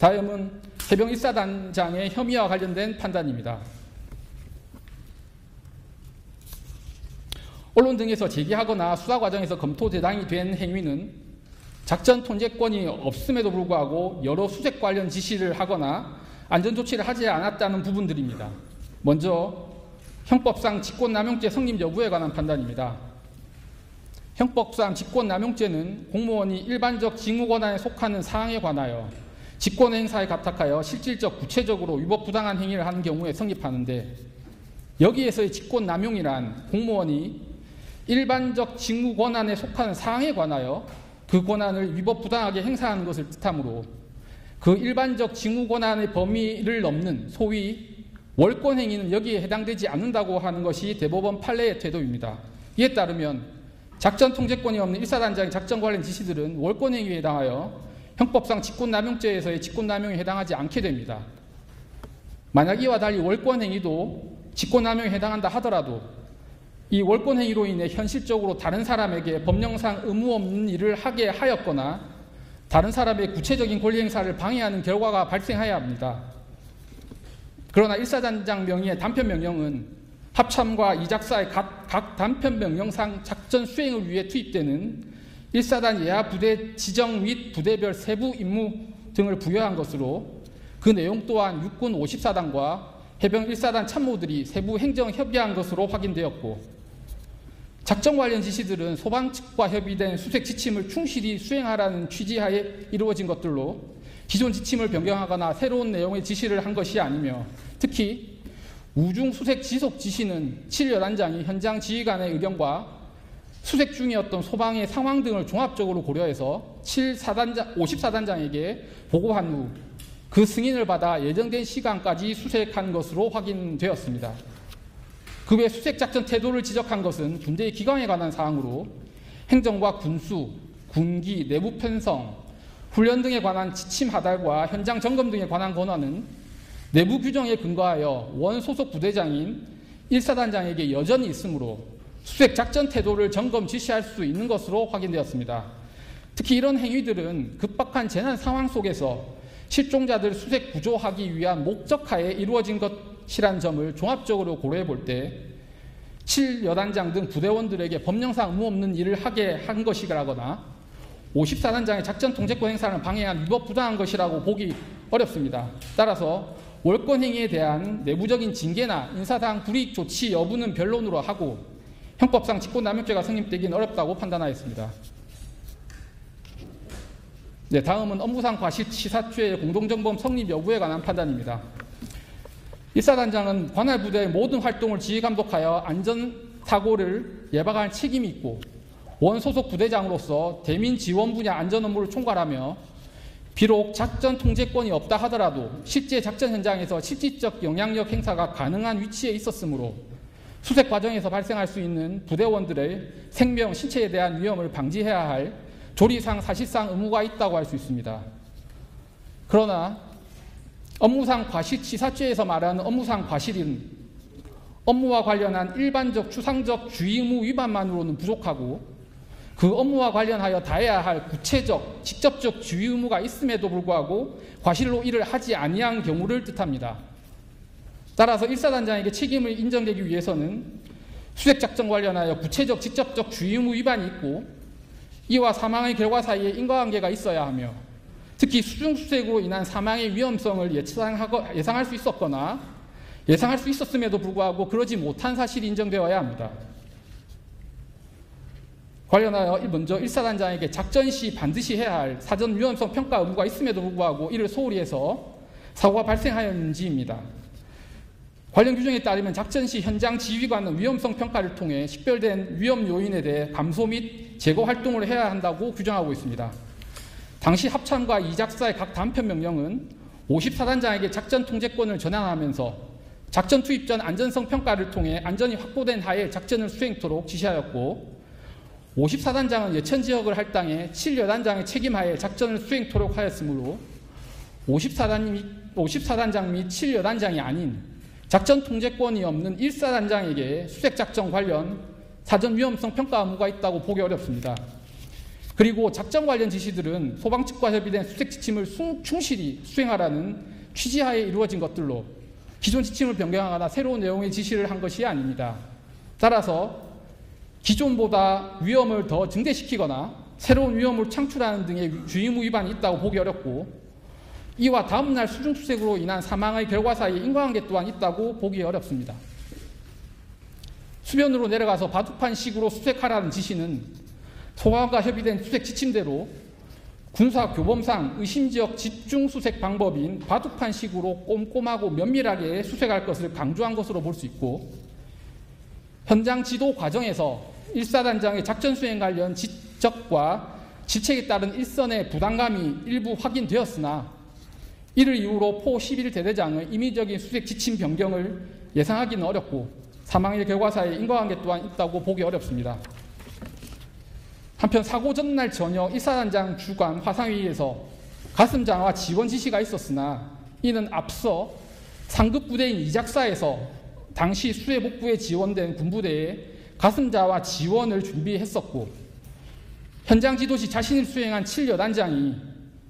다음은 해병 1사단장의 혐의와 관련된 판단입니다. 언론 등에서 제기하거나 수사 과정에서 검토 대상이 된 행위는 작전 통제권이 없음에도 불구하고 여러 수색 관련 지시를 하거나 안전조치를 하지 않았다는 부분들입니다. 먼저 형법상 직권남용죄 성립 여부에 관한 판단입니다. 형법상 직권남용죄는 공무원이 일반적 직무권한에 속하는 사항에 관하여 직권행사에 가탁하여 실질적 구체적으로 위법부당한 행위를 하는 경우에 성립하는데, 여기에서의 직권남용이란 공무원이 일반적 직무권한에 속하는 사항에 관하여 그 권한을 위법부당하게 행사하는 것을 뜻하므로 그 일반적 직무권한의 범위를 넘는 소위 월권행위는 여기에 해당되지 않는다고 하는 것이 대법원 판례의 태도입니다. 이에 따르면 작전 통제권이 없는 1사단장의 작전 관련 지시들은 월권행위에 해당하여 형법상 직권남용죄에서의 직권남용에 해당하지 않게 됩니다. 만약 이와 달리 월권행위도 직권남용에 해당한다 하더라도 이 월권행위로 인해 현실적으로 다른 사람에게 법령상 의무 없는 일을 하게 하였거나 다른 사람의 구체적인 권리 행사를 방해하는 결과가 발생해야 합니다. 그러나 1사단장 명의의 단편명령은 합참과 이작사의 각 단편명령상 작전 수행을 위해 투입되는 1사단 예하 부대 지정 및 부대별 세부 임무 등을 부여한 것으로 그 내용 또한 육군 54단과 해병 1사단 참모들이 세부 행정 협의한 것으로 확인되었고, 작전 관련 지시들은 소방 측과 협의된 수색 지침을 충실히 수행하라는 취지하에 이루어진 것들로 기존 지침을 변경하거나 새로운 내용의 지시를 한 것이 아니며, 특히 우중 수색 지속 지시는 7여단장이 현장 지휘관의 의견과 수색 중이었던 소방의 상황 등을 종합적으로 고려해서 54단장에게 보고한 후 그 승인을 받아 예정된 시간까지 수색한 것으로 확인되었습니다. 그 외 수색작전 태도를 지적한 것은 군대의 기강에 관한 사항으로 행정과 군수, 군기, 내부 편성, 훈련 등에 관한 지침 하달과 현장 점검 등에 관한 권한은 내부 규정에 근거하여 원 소속 부대장인 1사단장에게 여전히 있으므로 수색 작전 태도를 점검 지시할 수 있는 것으로 확인되었습니다. 특히 이런 행위들은 급박한 재난 상황 속에서 실종자들 수색 구조하기 위한 목적하에 이루어진 것이란 점을 종합적으로 고려해 볼 때 7여단장 등 부대원들에게 법령상 의무 없는 일을 하게 한 것이라거나 54단장의 작전 통제권 행사를 방해한 위법부당한 것이라고 보기 어렵습니다. 따라서 월권행위에 대한 내부적인 징계나 인사상 불이익 조치 여부는 변론으로 하고 형법상 직권남용죄가 성립되기는 어렵다고 판단하였습니다. 네, 다음은 업무상 과실치사죄의 공동정범 성립 여부에 관한 판단입니다. 1사단장은 관할 부대의 모든 활동을 지휘감독하여 안전사고를 예방할 책임이 있고 원소속 부대장으로서 대민 지원 분야 안전 업무를 총괄하며 비록 작전 통제권이 없다 하더라도 실제 작전 현장에서 실질적 영향력 행사가 가능한 위치에 있었으므로 수색 과정에서 발생할 수 있는 부대원들의 생명, 신체에 대한 위험을 방지해야 할 조리상, 사실상 의무가 있다고 할 수 있습니다. 그러나 업무상 과실치사죄에서 말하는 업무상 과실은 업무와 관련한 일반적 추상적 주의 의무 위반만으로는 부족하고 그 업무와 관련하여 다해야 할 구체적, 직접적 주의 의무가 있음에도 불구하고 과실로 이를 하지 아니한 경우를 뜻합니다. 따라서 1사단장에게 책임을 인정되기 위해서는 수색작전 관련하여 구체적, 직접적 주의 의무 위반이 있고 이와 사망의 결과 사이에 인과관계가 있어야 하며 특히 수중수색으로 인한 사망의 위험성을 예상할 수 있었거나 예상할 수 있었음에도 불구하고 그러지 못한 사실이 인정되어야 합니다. 관련하여 먼저 1사단장에게 작전 시 반드시 해야 할 사전 위험성 평가 의무가 있음에도 불구하고 이를 소홀히 해서 사고가 발생하였는지입니다. 관련 규정에 따르면 작전 시 현장 지휘관은 위험성 평가를 통해 식별된 위험 요인에 대해 감소 및 제거 활동을 해야 한다고 규정하고 있습니다. 당시 합참과 이작사의 각 단편 명령은 54단장에게 작전 통제권을 전환하면서 작전 투입 전 안전성 평가를 통해 안전이 확보된 하에 작전을 수행토록 지시하였고 54단장은 예천 지역을 할당해 7여단장의 책임하에 작전을 수행토록 하였으므로 54단장 및 7여단장이 아닌 작전 통제권이 없는 1사단장에게 수색작전 관련 사전 위험성 평가 의무가 있다고 보기 어렵습니다. 그리고 작전 관련 지시들은 소방 측과 협의된 수색 지침을 충실히 수행하라는 취지하에 이루어진 것들로 기존 지침을 변경하거나 새로운 내용의 지시를 한 것이 아닙니다. 따라서 기존보다 위험을 더 증대시키거나 새로운 위험을 창출하는 등의 주의무 위반이 있다고 보기 어렵고, 이와 다음날 수중수색으로 인한 사망의 결과 사이에 인과관계 또한 있다고 보기 어렵습니다. 수변으로 내려가서 바둑판식으로 수색하라는 지시는 소방과 협의된 수색 지침대로 군사교범상 의심지역 집중수색 방법인 바둑판식으로 꼼꼼하고 면밀하게 수색할 것을 강조한 것으로 볼 수 있고, 현장 지도 과정에서 1사단장의 작전 수행 관련 지적과 질책에 따른 일선의 부담감이 일부 확인되었으나, 이를 이유로 포 11대대장의 임의적인 수색 지침 변경을 예상하기는 어렵고 사망의 결과 사이에 인과관계 또한 있다고 보기 어렵습니다. 한편 사고 전날 저녁 1사단장 주관 화상회의에서 가슴장화 지원 지시가 있었으나, 이는 앞서 상급 부대인 이작사에서 당시 수해복부에 지원된 군부대에 가슴자와 지원을 준비했었고, 현장 지도시 자신이 수행한 7여단장이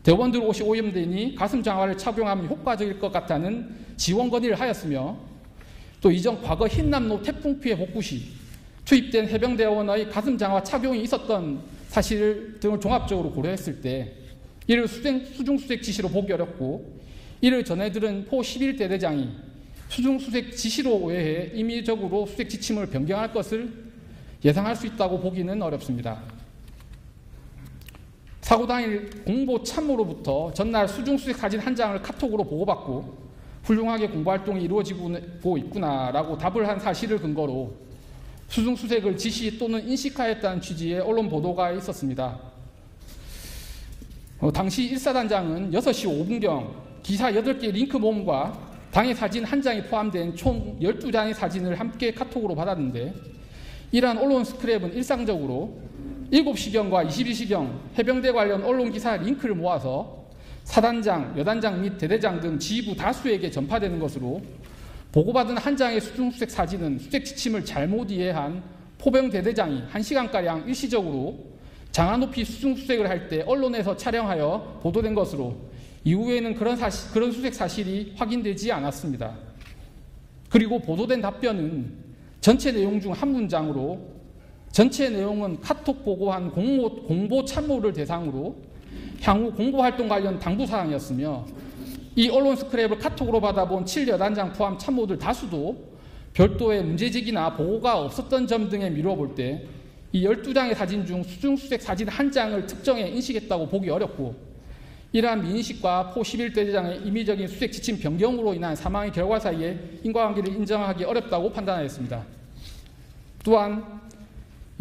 대원들 옷이 오염되니 가슴장화를 착용하면 효과적일 것 같다는 지원 건의를 하였으며, 또 이전 과거 흰남노 태풍 피해 복구 시 투입된 해병대원의 가슴장화 착용이 있었던 사실 등을 종합적으로 고려했을 때 이를 수중수색 지시로 보기 어렵고, 이를 전해들은 포 11대대장이 수중수색 지시로 오해해 임의적으로 수색 지침을 변경할 것을 예상할 수 있다고 보기는 어렵습니다. 사고 당일 공보 참모로부터 전날 수중수색 사진 한 장을 카톡으로 보고받고 훌륭하게 공보활동이 이루어지고 있구나라고 답을 한 사실을 근거로 수중수색을 지시 또는 인식하였다는 취지의 언론 보도가 있었습니다. 당시 1사단장은 6시 5분경 기사 8개 링크 모음과 당의 사진 한 장이 포함된 총 12장의 사진을 함께 카톡으로 받았는데, 이러한 언론 스크랩은 일상적으로 7시경과 22시경 해병대 관련 언론 기사 링크를 모아서 사단장, 여단장 및 대대장 등 지휘부 다수에게 전파되는 것으로, 보고받은 한 장의 수중수색 사진은 수색 지침을 잘못 이해한 포병 대대장이 1시간가량 일시적으로 장화 높이 수중수색을 할 때 언론에서 촬영하여 보도된 것으로, 이후에는 그런 수색 사실이 확인되지 않았습니다. 그리고 보도된 답변은 전체 내용 중 한 문장으로, 전체 내용은 카톡 보고한 공보 참모를 대상으로 향후 공보활동 관련 당부사항이었으며, 이 언론 스크랩을 카톡으로 받아본 7여단장 포함 참모들 다수도 별도의 문제제기나 보고가 없었던 점 등에 미뤄볼 때 이 12장의 사진 중 수중수색 사진 한 장을 특정해 인식했다고 보기 어렵고, 이러한 미인식과 포 11대대장의 임의적인 수색 지침 변경으로 인한 사망의 결과 사이에 인과관계를 인정하기 어렵다고 판단하였습니다. 또한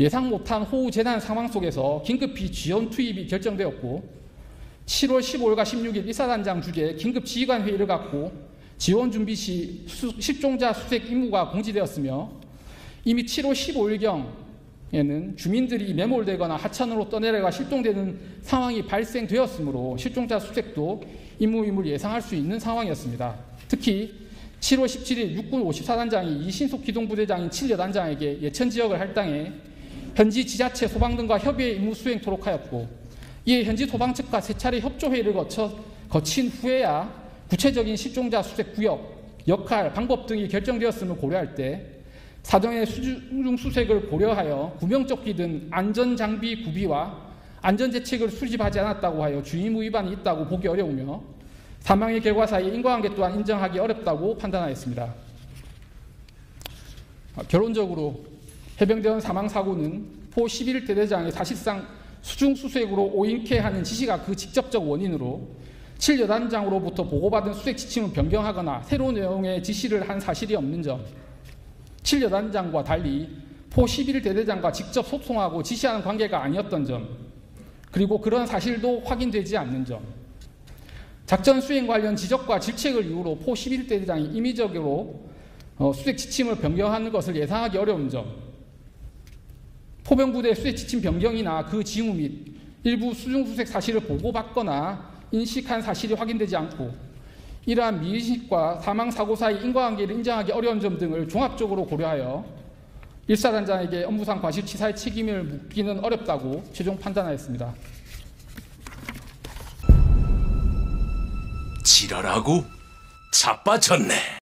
예상 못한 호우 재난 상황 속에서 긴급히 지원 투입이 결정되었고, 7월 15일과 16일 1사단장 주재 긴급 지휘관 회의를 갖고 지원 준비 시 실종자 수색 임무가 공지되었으며, 이미 7월 15일경에는 주민들이 매몰되거나 하천으로 떠내려가 실종되는 상황이 발생되었으므로 실종자 수색도 임무임을 예상할 수 있는 상황이었습니다. 특히 7월 17일 육군 54단장이 이신속 기동부대장인 7여단장에게 예천지역을 할당해 현지 지자체 소방 등과 협의의 임무 수행토록 하였고, 이에 현지 소방 측과 세 차례 협조회의를 거친 후에야 구체적인 실종자 수색 구역, 역할, 방법 등이 결정되었음을 고려할 때 사정의 수중수색을 고려하여 구명조끼 등 안전장비 구비와 안전대책을 수집하지 않았다고 하여 주의무 위반이 있다고 보기 어려우며, 사망의 결과 사이에 인과관계 또한 인정하기 어렵다고 판단하였습니다. 결론적으로 해병대원 사망사고는 포 11대대장의 사실상 수중수색으로 오인케 하는 지시가 그 직접적 원인으로 7여단장으로부터 보고받은 수색 지침을 변경하거나 새로운 내용의 지시를 한 사실이 없는 점, 7여단장과 달리 포 11대대장과 직접 소통하고 지시하는 관계가 아니었던 점, 그리고 그런 사실도 확인되지 않는 점, 작전 수행 관련 지적과 질책을 이유로 포 11대대장이 임의적으로 수색 지침을 변경하는 것을 예상하기 어려운 점, 포병부대 수색 지침 변경이나 그 징후 및 일부 수중수색 사실을 보고받거나 인식한 사실이 확인되지 않고, 이러한 미인식과 사망사고 사이 인과관계를 인정하기 어려운 점 등을 종합적으로 고려하여 일사단장에게 업무상 과실치사의 책임을 묻기는 어렵다고 최종 판단하였습니다. 지랄하고 자빠졌네.